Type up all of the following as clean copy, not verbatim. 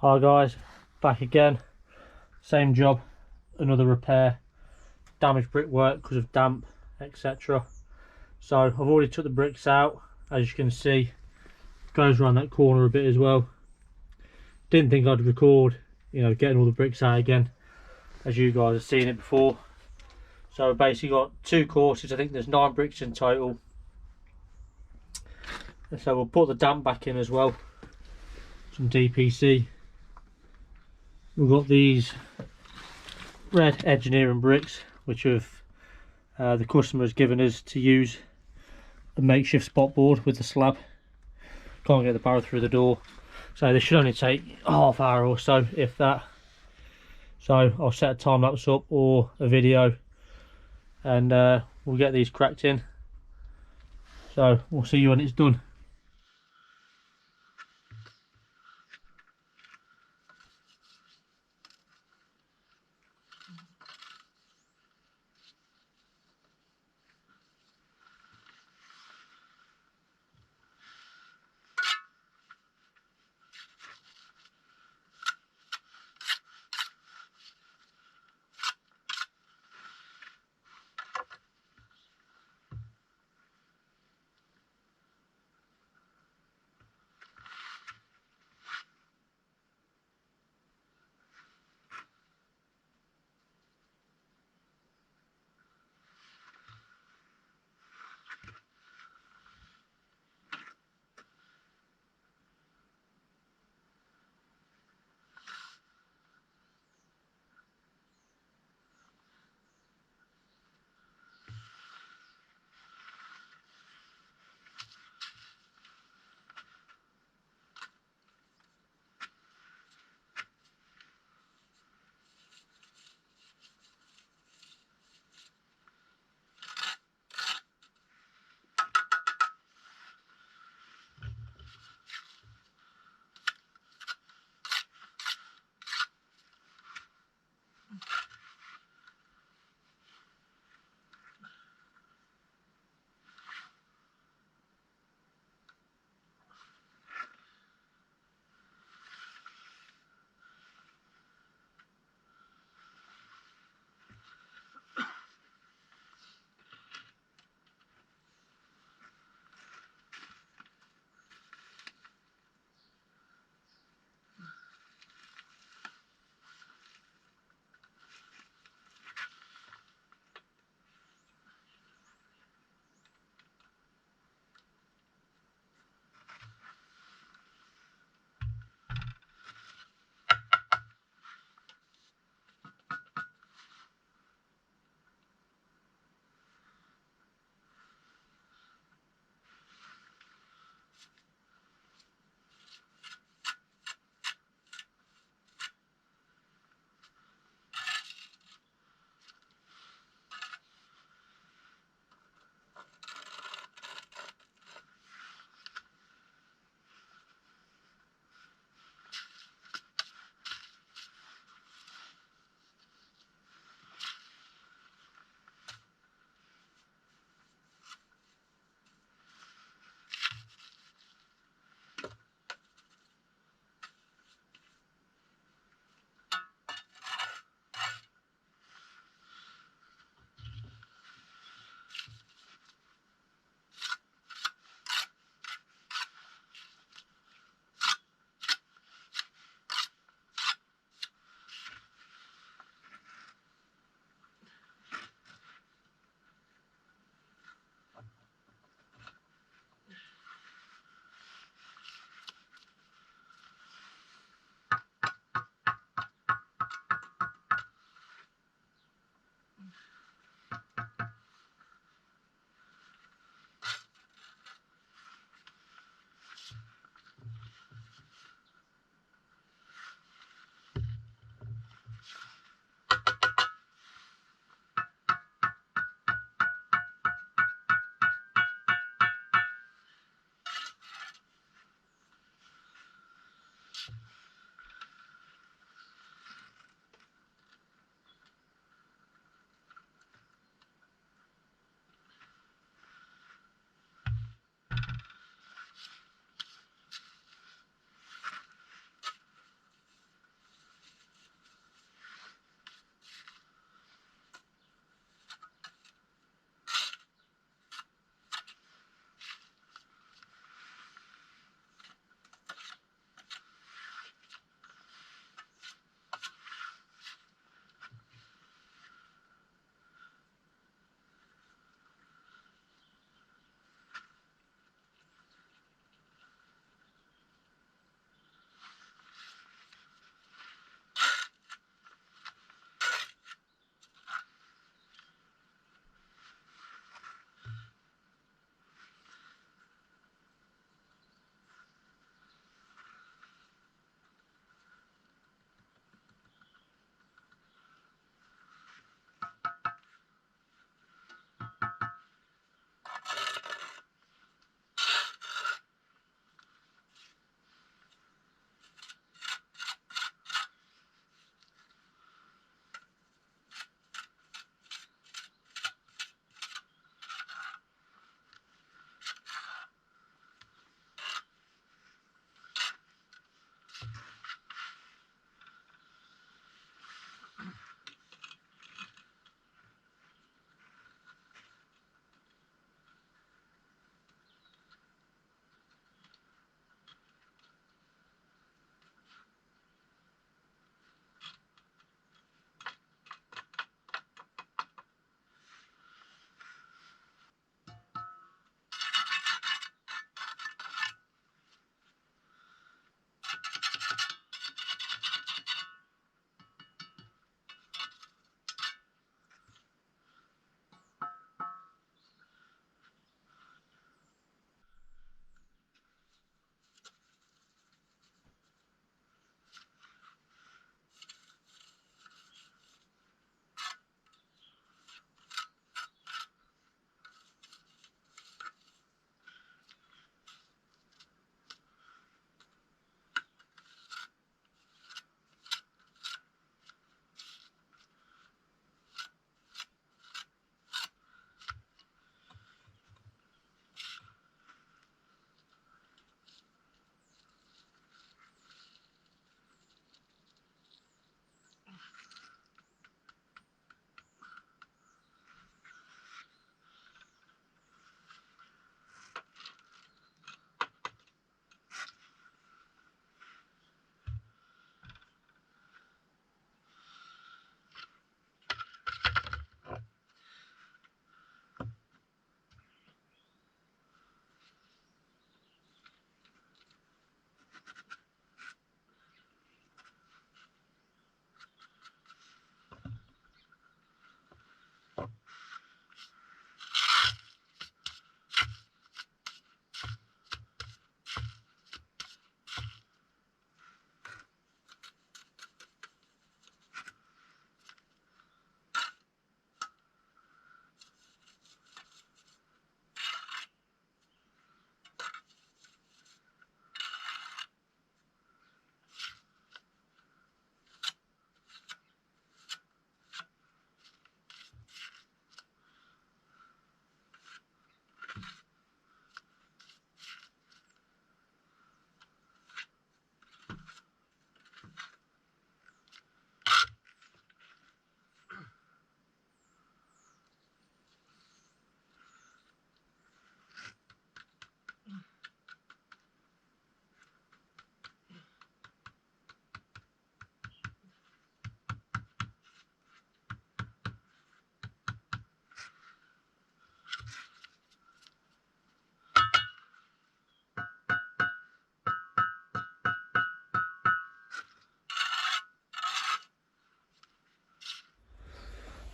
Hi guys, back again. Same job, another repair. Damaged brickwork because of damp, etc. So I've already took the bricks out. As you can see, it goes around that corner a bit as well. Didn't think I'd record, getting all the bricks out again, as you guys have seen it before. So I've basically got two courses. I think there's 9 bricks in total. So we'll put the damp back in as well. Some DPC. We've got these red engineering bricks, which have the customer has given us to use a makeshift spot board with the slab. Can't get the barrow through the door, so this should only take a half hour or so, if that. So I'll set a time lapse up or a video, and we'll get these cracked in. So we'll see you when it's done.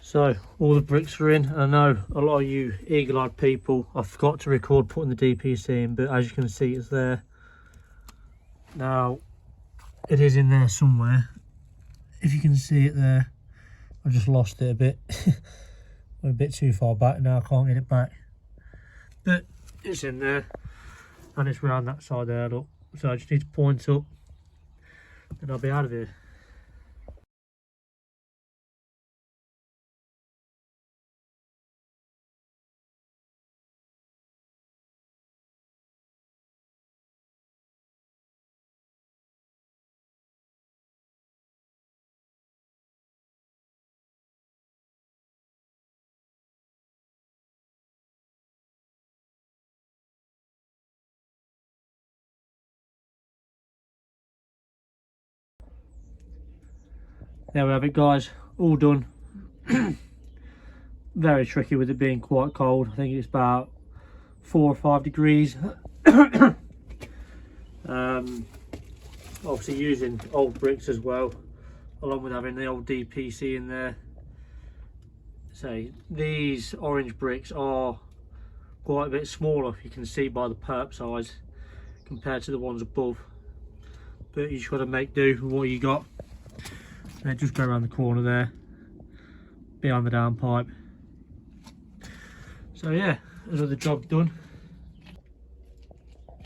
So all the bricks are in. I know a lot of you eagle-eyed people, I forgot to record putting the DPC in, but as you can see it's there. Now it is in there somewhere. If you can see it there, I just lost it a bit. I'm a bit too far back now, I can't get it back. But it's in there and it's round that side there, look. So I just need to point up and I'll be out of here. There we have it guys, all done. Very tricky with it being quite cold. I think it's about 4 or 5 degrees. Obviously using old bricks as well, along with having the old DPC in there. So these orange bricks are quite a bit smaller, you can see by the perp size, compared to the ones above. But you just got to make do with what you got. And just go around the corner there, behind the downpipe. So yeah, another job done.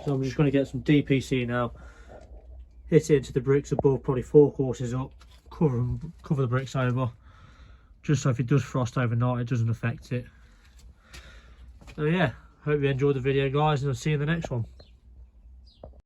So I'm just going to get some DPC now, hit it into the bricks above, probably 4 courses up, cover the bricks over, just so if it does frost overnight it doesn't affect it. So yeah, hope you enjoyed the video guys, and I'll see you in the next one.